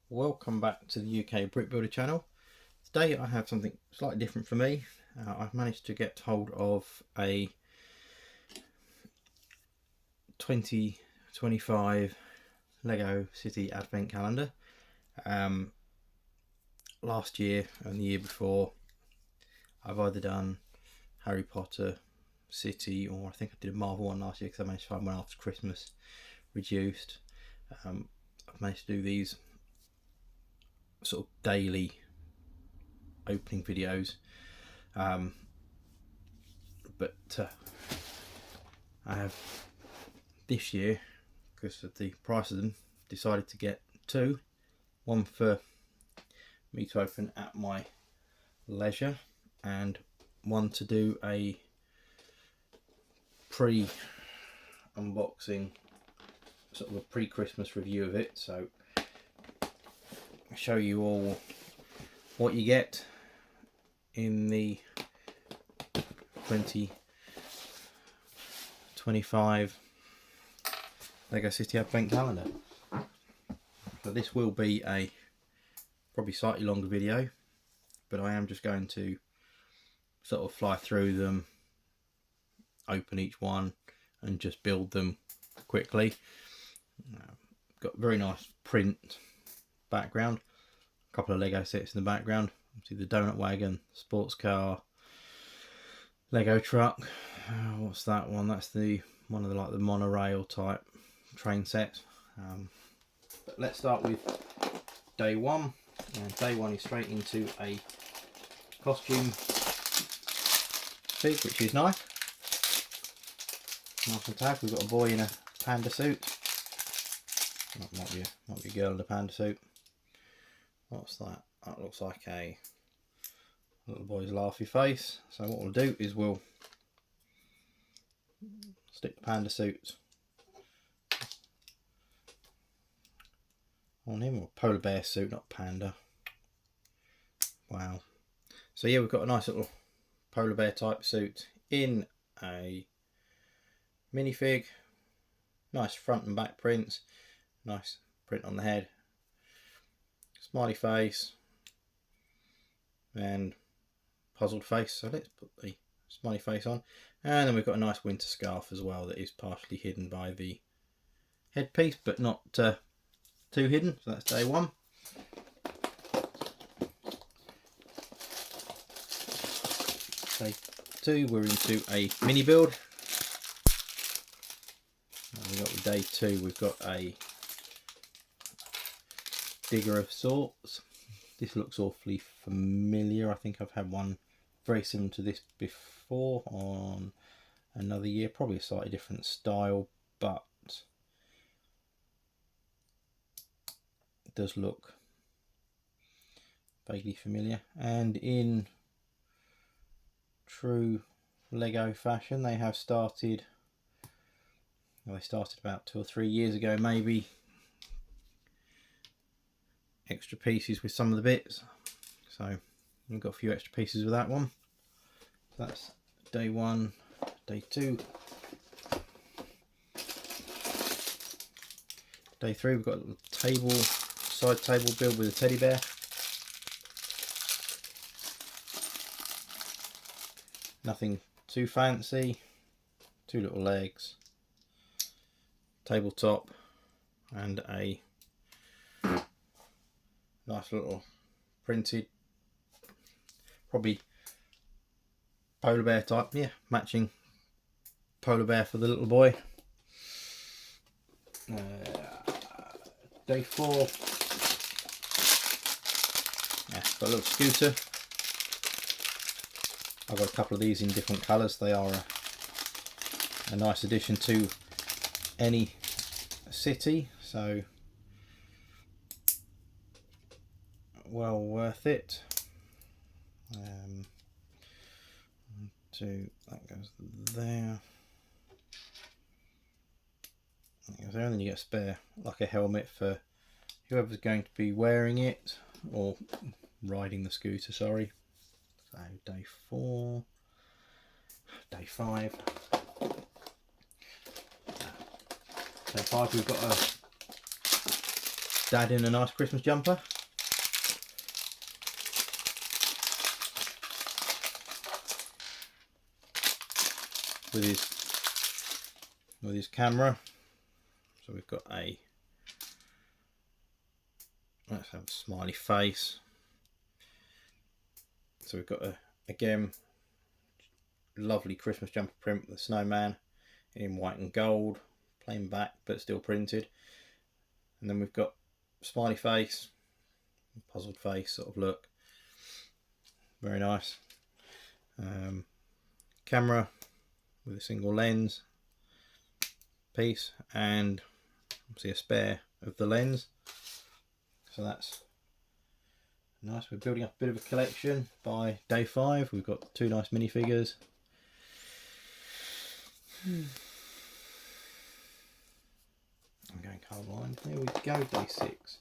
Welcome back to the UK Brick Builder channel. Today I have something slightly different for me. I've managed to get hold of a 2025 Lego City Advent Calendar. Last year and the year before I've either done Harry Potter, City, or I think I did a Marvel one last year because I managed to find one after Christmas reduced. I've managed to do these sort of daily opening videos, but I have this year, because of the price of them, decided to get two, one for me to open at my leisure and one to do a pre-unboxing, sort of a pre-Christmas review of it. So I'll show you all what you get in the 2025 Lego City Advent Calendar. So this will be a probably slightly longer video, but I am just going to sort of fly through them, open each one and just build them quickly. Got a very nice print background, a couple of Lego sets in the background. See the donut wagon, sports car, Lego truck. What's that one? That's the one of the like the monorail type train set. But let's start with day one, and day one is straight into a costume fig, which is nice. Nice and tag. We've got a boy in a panda suit. Might be a girl in a panda suit. What's that? That looks like a little boy's laughy face. So what we'll do is we'll stick the panda suit on him, or polar bear suit, not panda. Wow. So yeah, we've got a nice little polar bear type suit in a minifig. Nice front and back prints. Nice print on the head. Smiley face and puzzled face. So let's put the smiley face on, and then we've got a nice winter scarf as well that is partially hidden by the headpiece, but not too hidden. So that's day one. Day two, we're into a mini build. We've got with day two, we've got a digger of sorts. This looks awfully familiar. I think I've had one very similar to this before on another year, probably a slightly different style, but it does look vaguely familiar. And in true Lego fashion, they have started, well, they started about 2 or 3 years ago maybe, extra pieces with some of the bits. So we've got a few extra pieces with that one. So that's day one. Day two. Day three, we've got a little table, side table build with a teddy bear. Nothing too fancy. 2 little legs, tabletop, and a nice little printed, probably polar bear type, yeah, matching polar bear for the little boy. Day four, yeah, got a little scooter. I've got a couple of these in different colours. They are a nice addition to any city, so well worth it. That goes there. That goes there, and then you get a spare, like a helmet for whoever's going to be wearing it or riding the scooter. Sorry. So day four, day five. Day five, we've got Dad in a nice Christmas jumper. With his camera. So we've got a, let's have a smiley face. So we've got again, lovely Christmas jumper print with the snowman in white and gold, plain back but still printed. And then we've got smiley face, puzzled face sort of look. Very nice. Camera with a single lens piece and obviously a spare of the lens. So that's nice. We're building up a bit of a collection by day 5. We've got 2 nice minifigures. I'm going colourblind. There we go, day 6.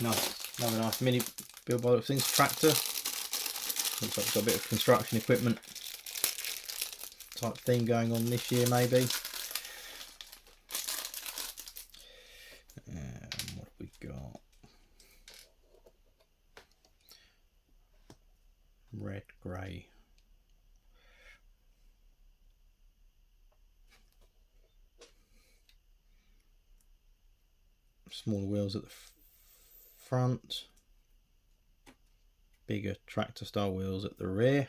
Nice, another nice mini build by the things. Tractor. Looks like we've got a bit of construction equipment type theme going on this year, maybe. What have we got? Red, grey. Smaller wheels at the front. Bigger tractor style wheels at the rear.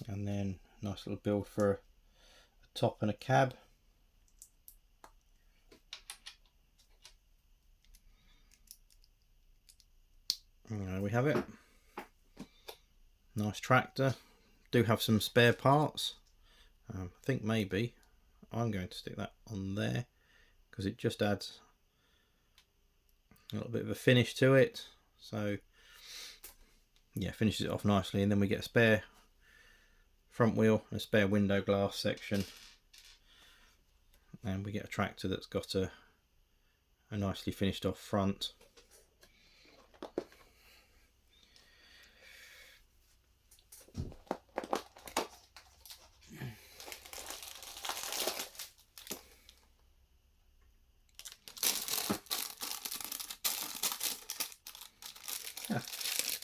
And then nice little build for a top and a cab. And there we have it. Nice tractor. Do have some spare parts. I think maybe I'm going to stick that on there because it just adds a little bit of a finish to it. So yeah, finishes it off nicely, and then we get a spare front wheel and a spare window glass section, and we get a tractor that's got a nicely finished off front.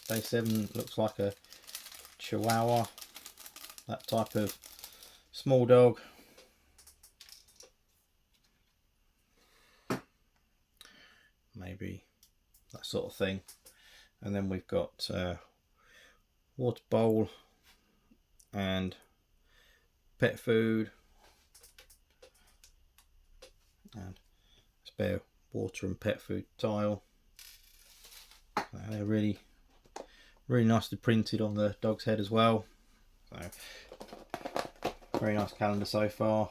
Day 7 looks like a Chihuahua, that type of small dog. Maybe that sort of thing. And then we've got water bowl and pet food and spare water and pet food tile. They're really nicely printed on the dog's head as well. So very nice calendar so far.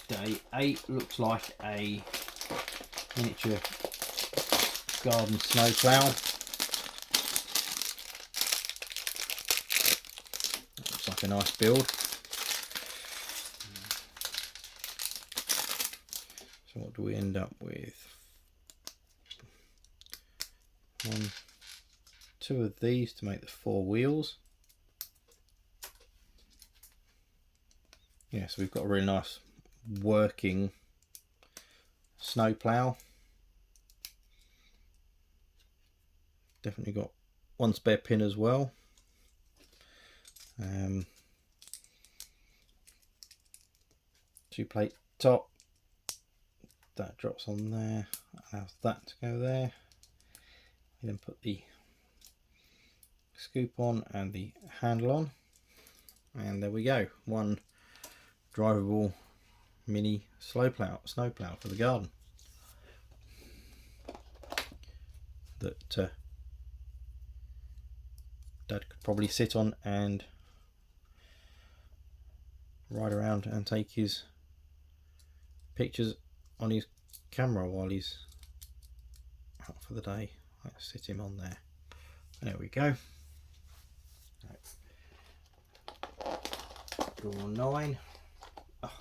Day 8 looks like a miniature garden snowplow. Looks like a nice build. So what do we end up with? 1, 2 of these to make the 4 wheels. Yeah, so we've got a really nice working snowplow. Definitely got 1 spare pin as well. 2 plate top. That drops on there. Allows that to go there. You then put the scoop on and the handle on, and there we go. 1 drivable mini snowplow for the garden that Dad could probably sit on and ride around and take his pictures on his camera while he's out for the day. Let's sit him on there. There we go. Door 9. Oh.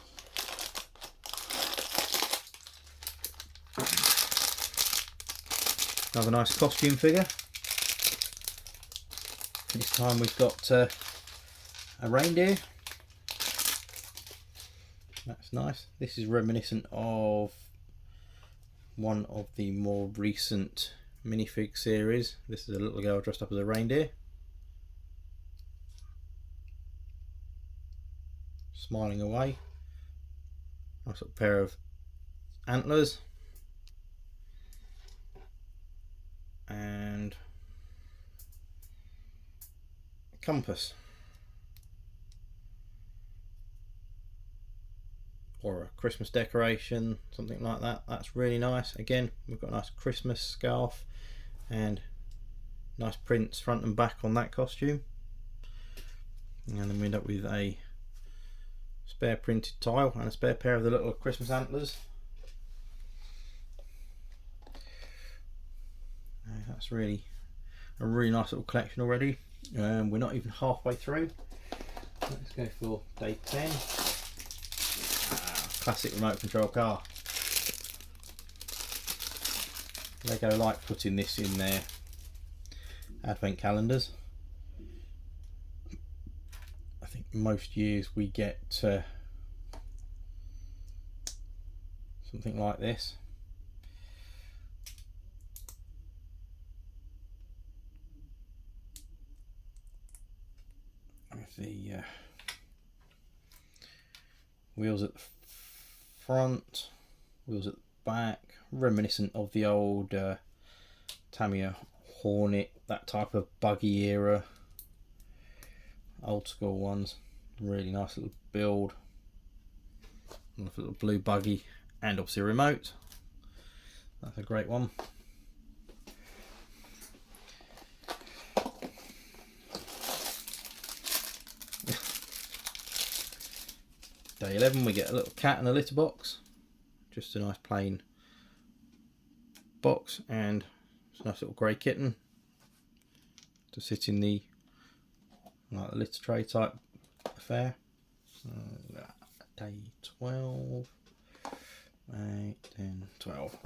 Another nice costume figure. This time we've got a reindeer. That's nice. This is reminiscent of one of the more recent minifig series. This is a little girl dressed up as a reindeer, smiling away. Nice little pair of antlers and a compass, or a Christmas decoration, something like that. That's really nice. Again, we've got a nice Christmas scarf and nice prints front and back on that costume, and then we end up with a spare printed tile and a spare pair of the little Christmas antlers. That's really a really nice little collection already. We're not even halfway through. Let's go for day 10. Classic remote control car. Lego like putting this in their advent calendars. I think most years we get something like this. With the wheels at the front, wheels at the back, reminiscent of the old Tamiya Hornet, that type of buggy era, old school ones. Really nice little build, little blue buggy, and obviously a remote. That's a great one. Day 11, we get a little cat in a litter box. Just a nice plain box, and it's a nice little grey kitten to sit in the like litter tray type affair. Day 12, 8, 10, 12.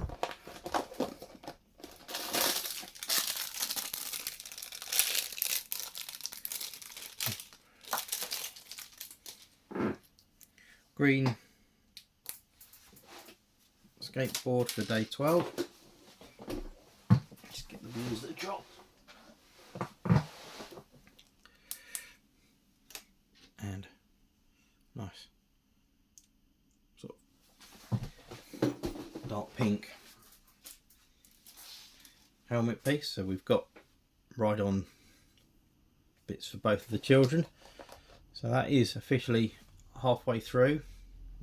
Green skateboard for day 12. Just get the wheels that drop. And nice sort of dark pink helmet piece. So we've got ride-on bits for both of the children. So that is officially halfway through,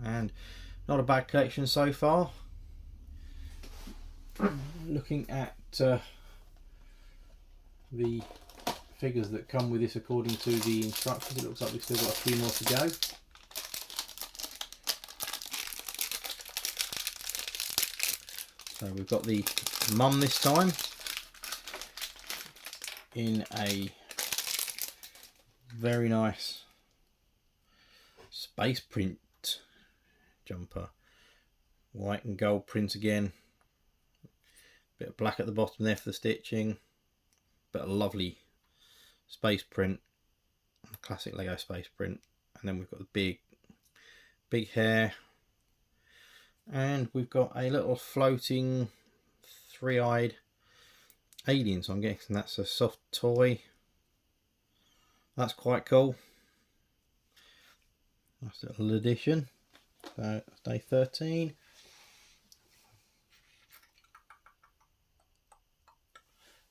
and not a bad collection so far. Looking at the figures that come with this according to the instructions, it looks like we've still got a few more to go. So we've got the mum this time in a very nice space print jumper, white and gold print again, bit of black at the bottom there for the stitching, but a lovely space print, classic Lego space print. And then we've got the big hair, and we've got a little floating three-eyed alien, so I'm guessing that's a soft toy. That's quite cool. Nice little addition. So that's day 13.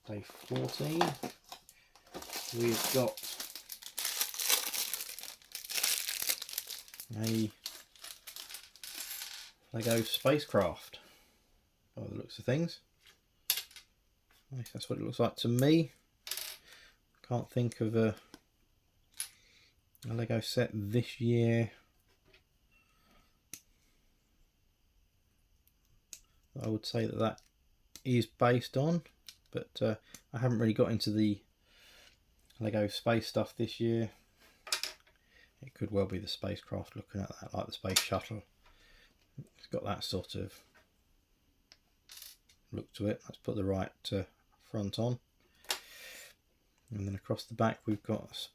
Day 14. We've got a Lego spacecraft by the looks of things. At least that's what it looks like to me. Can't think of a Lego set this year I would say that is based on, but I haven't really got into the Lego space stuff this year. It could well be the spacecraft, looking at that, like the space shuttle. It's got that sort of look to it. Let's put the right front on, and then across the back we've got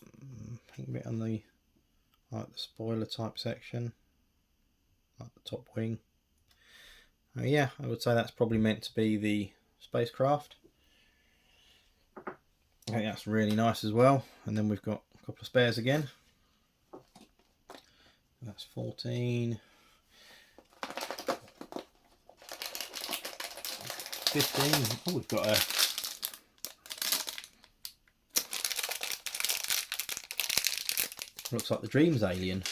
a pink bit on the like the spoiler type section, like the top wing. Yeah, I would say that's probably meant to be the spacecraft. I think that's really nice as well. And then we've got a couple of spares again. That's 14. 15. Oh, we've got a looks like the Dreams alien.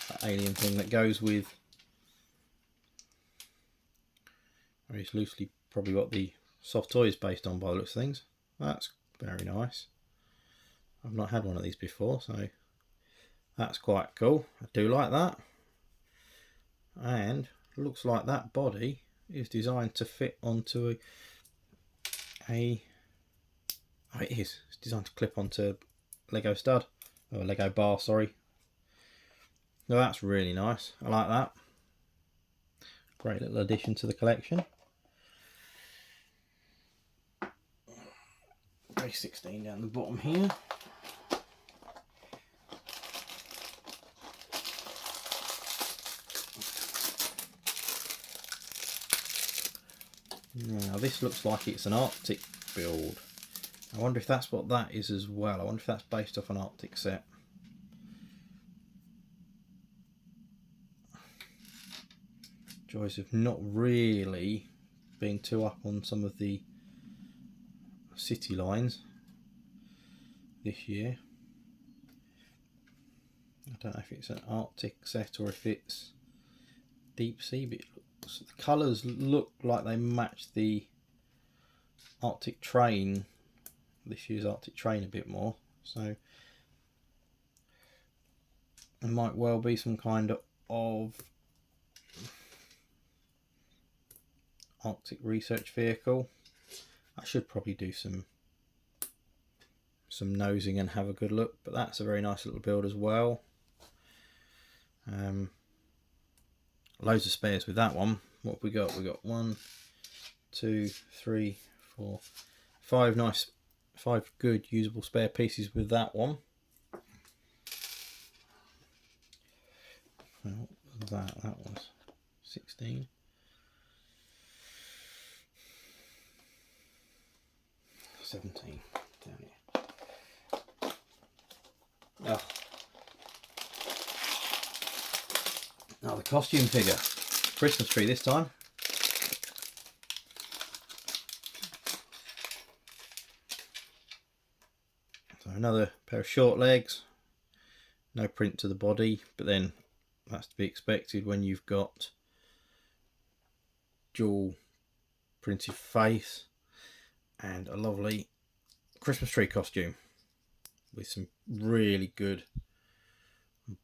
That alien thing that goes with, or it's loosely probably what the soft toy is based on by the looks of things. That's very nice. I've not had one of these before, so that's quite cool. I do like that. And looks like that body is designed to fit onto oh, it is. It's designed to clip onto Lego stud, or Lego bar, sorry. No, that's really nice. I like that. Great little addition to the collection. Base 16 down the bottom here. Now this looks like it's an Arctic build. I wonder if that's what that is as well. I wonder if that's based off an Arctic set. Joys of not really being too up on some of the city lines this year. I don't know if it's an Arctic set or if it's deep sea, but it looks, the colours look like they match the Arctic Train, this year's Arctic Train, a bit more. So it might well be some kind of Arctic research vehicle. I should probably do some nosing and have a good look, but that's a very nice little build as well. Loads of spares with that one. What have we got? We got 1, 2, 3, 4, 5 good usable spare pieces with that one. Well, that was 16. Down here. Oh. Now the costume figure. Christmas tree this time. So another pair of short legs. No print to the body, but then that's to be expected when you've got dual printed face and a lovely Christmas tree costume with some really good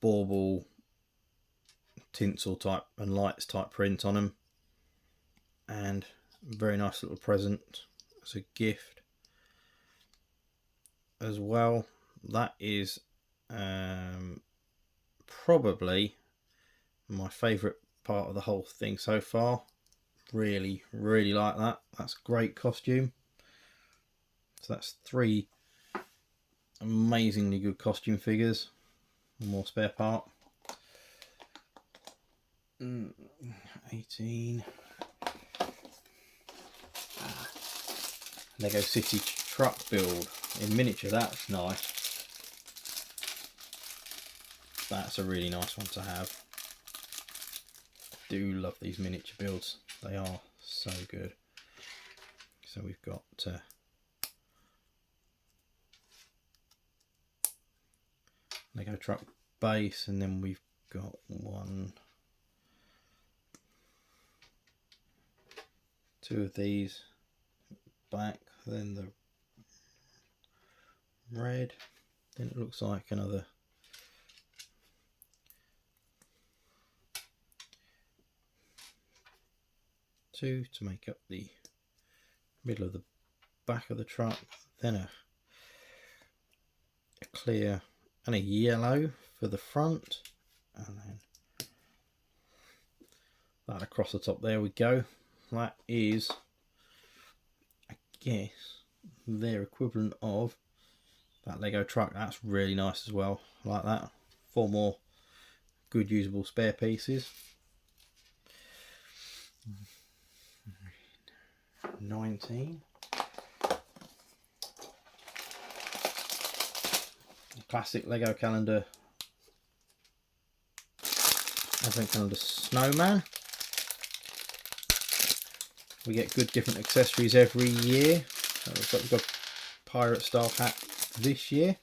bauble tinsel type and lights type print on them, and a very nice little present as a gift as well. That is probably my favourite part of the whole thing so far. Really like that. That's a great costume. So that's 3 amazingly good costume figures. One more spare part. 18. Lego City truck build in miniature. That's nice. That's a really nice one to have. I do love these miniature builds. They are so good. So we've got Lego truck base, and then we've got 1, 2 of these back, then the red, then it looks like another 2 to make up the middle of the back of the truck, then a clear and a yellow for the front, and then that across the top. There we go. That is, I guess, their equivalent of that Lego truck. That's really nice as well. I like that. 4 more good usable spare pieces. 19. Classic Lego calendar. Advent calendar snowman. We get good different accessories every year. We've got pirate style hat this year.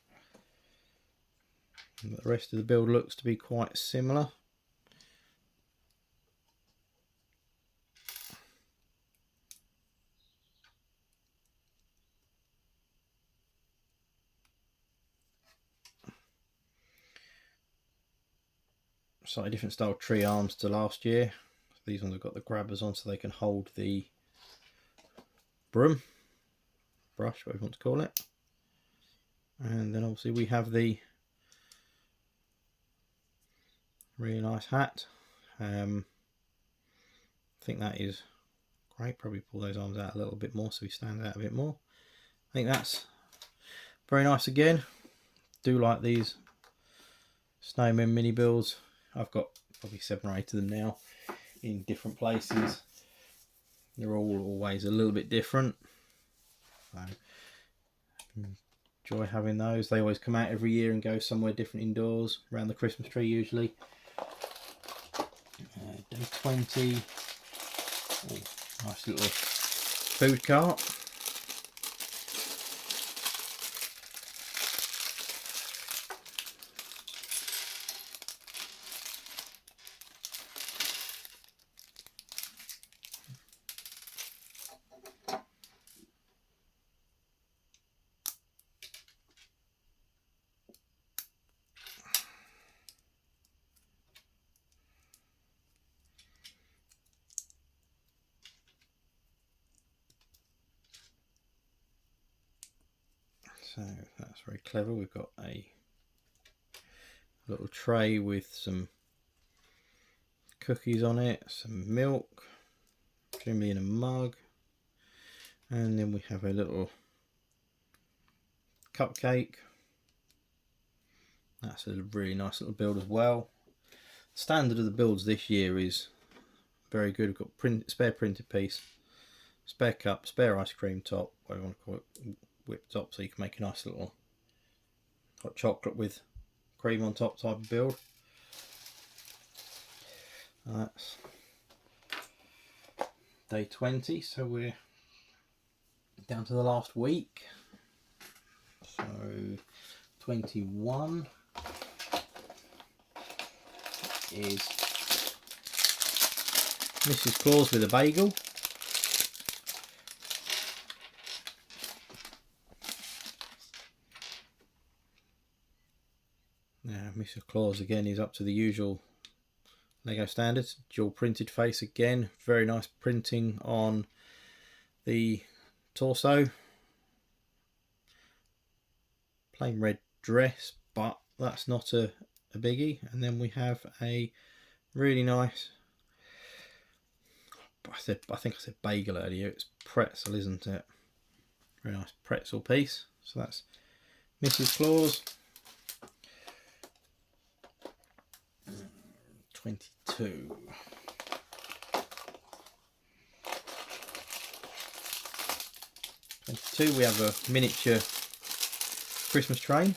And the rest of the build looks to be quite similar. Slightly different style tree arms to last year. These ones have got the grabbers on so they can hold the broom, brush, whatever you want to call it. And then obviously we have the really nice hat. I think that is great. Probably pull those arms out a little bit more so he stands out a bit more. I think that's very nice again. Do like these snowmen mini builds. I've got probably 7 or 8 of them now in different places. They're all always a little bit different. So enjoy having those. They always come out every year and go somewhere different indoors, around the Christmas tree usually. Day 20. Oh, nice little food cart. So that's very clever. We've got a little tray with some cookies on it, some milk, presumably in a mug, and then we have a little cupcake. That's a really nice little build as well. Standard of the builds this year is very good. We've got spare printed piece, spare cup, spare ice cream top, whatever you want to call it, whipped top, so you can make a nice little hot chocolate with cream on top type of build. That's day 20, so we're down to the last week. So 21 is Mrs. Claus with a bagel. Now Mrs. Claus again is up to the usual Lego standards. Dual printed face again. Very nice printing on the torso. Plain red dress, but that's not a biggie. And then we have a really nice, I think I said bagel earlier, it's pretzel, isn't it? Very nice pretzel piece. So that's Mrs. Claus. 22. We have a miniature Christmas train.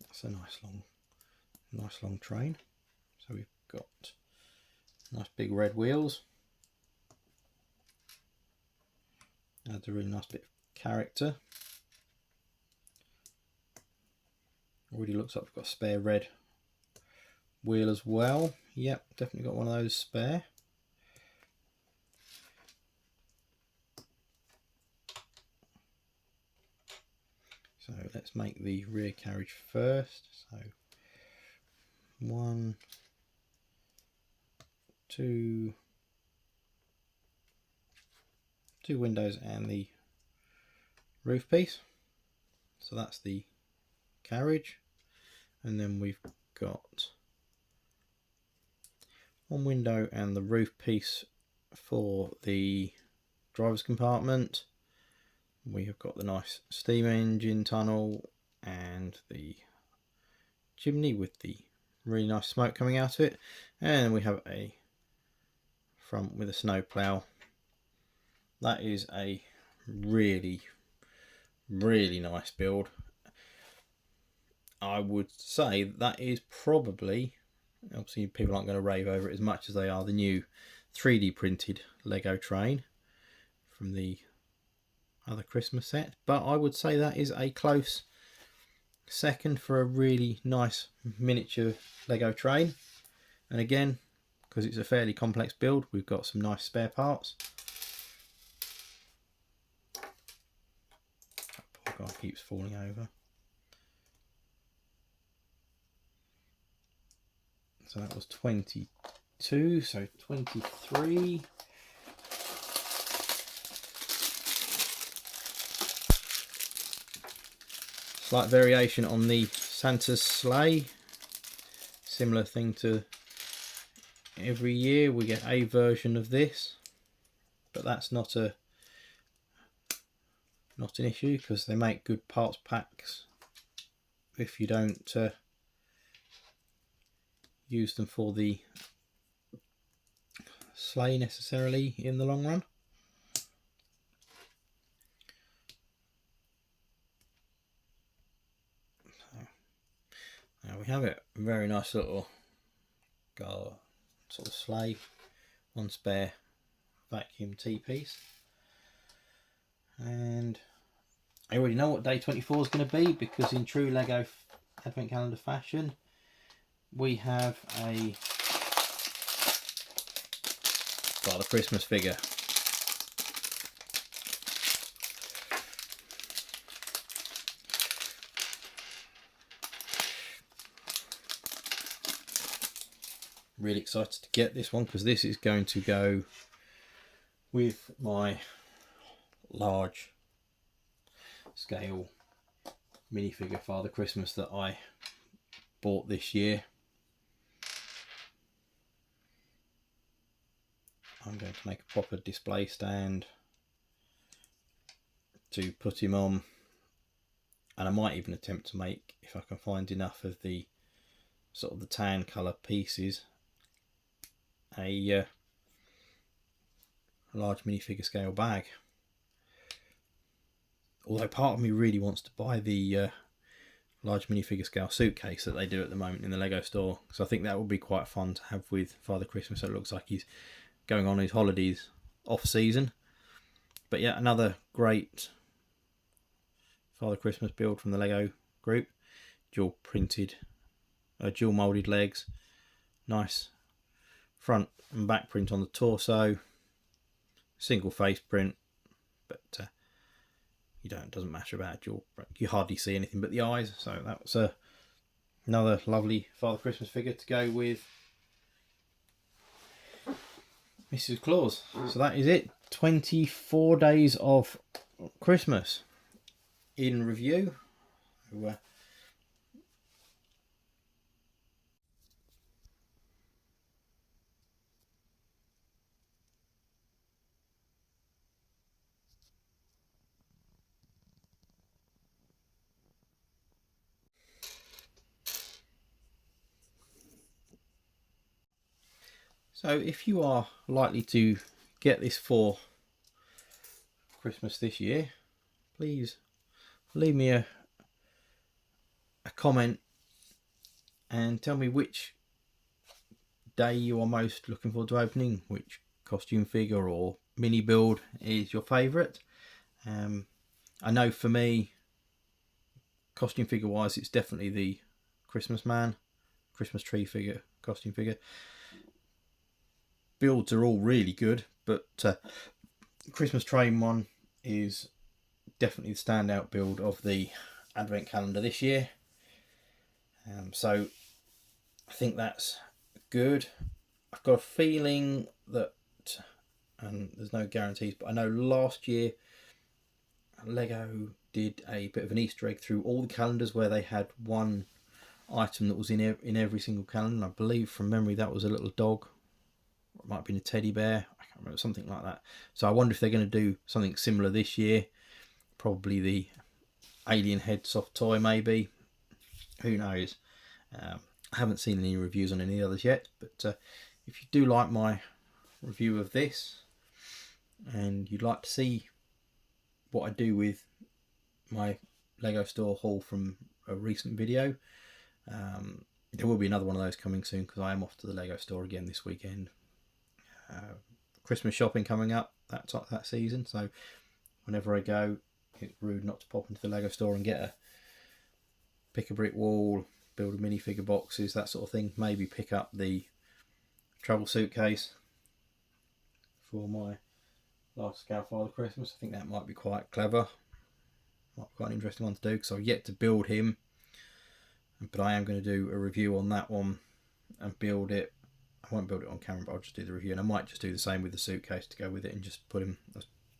That's a nice long train. So we've got nice big red wheels. Adds a really nice bit of character. Already looks like we've got a spare red wheel as well. Yep, definitely got one of those spare. So let's make the rear carriage first. So 1, 2 windows and the roof piece. So that's the carriage. And then we've got one window and the roof piece for the driver's compartment. We have got the nice steam engine tunnel and the chimney with the really nice smoke coming out of it, and we have a front with a snow plough. That is a really nice build. I would say that is probably, obviously people aren't going to rave over it as much as they are the new 3D printed Lego train from the other Christmas set, but I would say that is a close second for a really nice miniature Lego train. And again, because it's a fairly complex build, we've got some nice spare parts. That poor guy keeps falling over. So that was 22, so 23. Slight variation on the Santa's sleigh. Similar thing to every year, we get a version of this, but that's not an issue because they make good parts packs if you don't use them for the sleigh necessarily in the long run. Now we have it, very nice little sort of sleigh, one spare vacuum T-piece, and I already know what day 24 is going to be because in true Lego Advent Calendar fashion we have a Father Christmas figure. Really excited to get this one because this is going to go with my large scale minifigure Father Christmas that I bought this year. I'm going to make a proper display stand to put him on, and I might even attempt to make, if I can find enough of the sort of the tan colour pieces, a large minifigure scale bag. Although part of me really wants to buy the large minifigure scale suitcase that they do at the moment in the Lego store, because I think that would be quite fun to have with Father Christmas. So it looks like he's going on his holidays off season. But yeah, another great Father Christmas build from the Lego group. Dual moulded legs, nice front and back print on the torso, single face print, but it doesn't matter about dual. You hardly see anything but the eyes. So that was another lovely Father Christmas figure to go with Mrs. Claus. So that is it. 24 days of Christmas in review. So if you are likely to get this for Christmas this year, please leave me a comment and tell me which day you are most looking forward to opening, which costume figure or mini build is your favourite. I know for me, costume figure wise, it's definitely the Christmas man, Christmas tree figure, costume figure. Builds are all really good, but Christmas train one is definitely the standout build of the Advent calendar this year. So I think that's good. I've got a feeling that, and there's no guarantees, but I know last year Lego did a bit of an Easter egg through all the calendars where they had one item that was in every single calendar. I believe from memory that was a little dog. It might have been a teddy bear. I can't remember, something like that. So I wonder if they're going to do something similar this year. Probably the alien head soft toy, maybe. Who knows? I haven't seen any reviews on any others yet, but if you do like my review of this and you'd like to see what I do with my Lego store haul from a recent video, there will be another one of those coming soon, because I am off to the Lego store again this weekend. Christmas shopping coming up that season, so whenever I go, it's rude not to pop into the Lego store and pick a brick wall, build a minifigure boxes, that sort of thing. Maybe pick up the travel suitcase for my last scale Father Christmas. I think that might be quite clever. Might be quite an interesting one to do, because I've yet to build him, but I am going to do a review on that one and build it. I won't build it on camera, but I'll just do the review, and I might just do the same with the suitcase to go with it and just do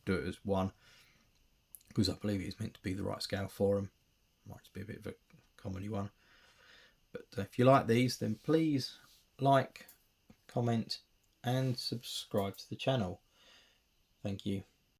it as one, because I believe it's meant to be the right scale for him. Might just be a bit of a comedy one. But if you like these, then please like, comment and subscribe to the channel. Thank you.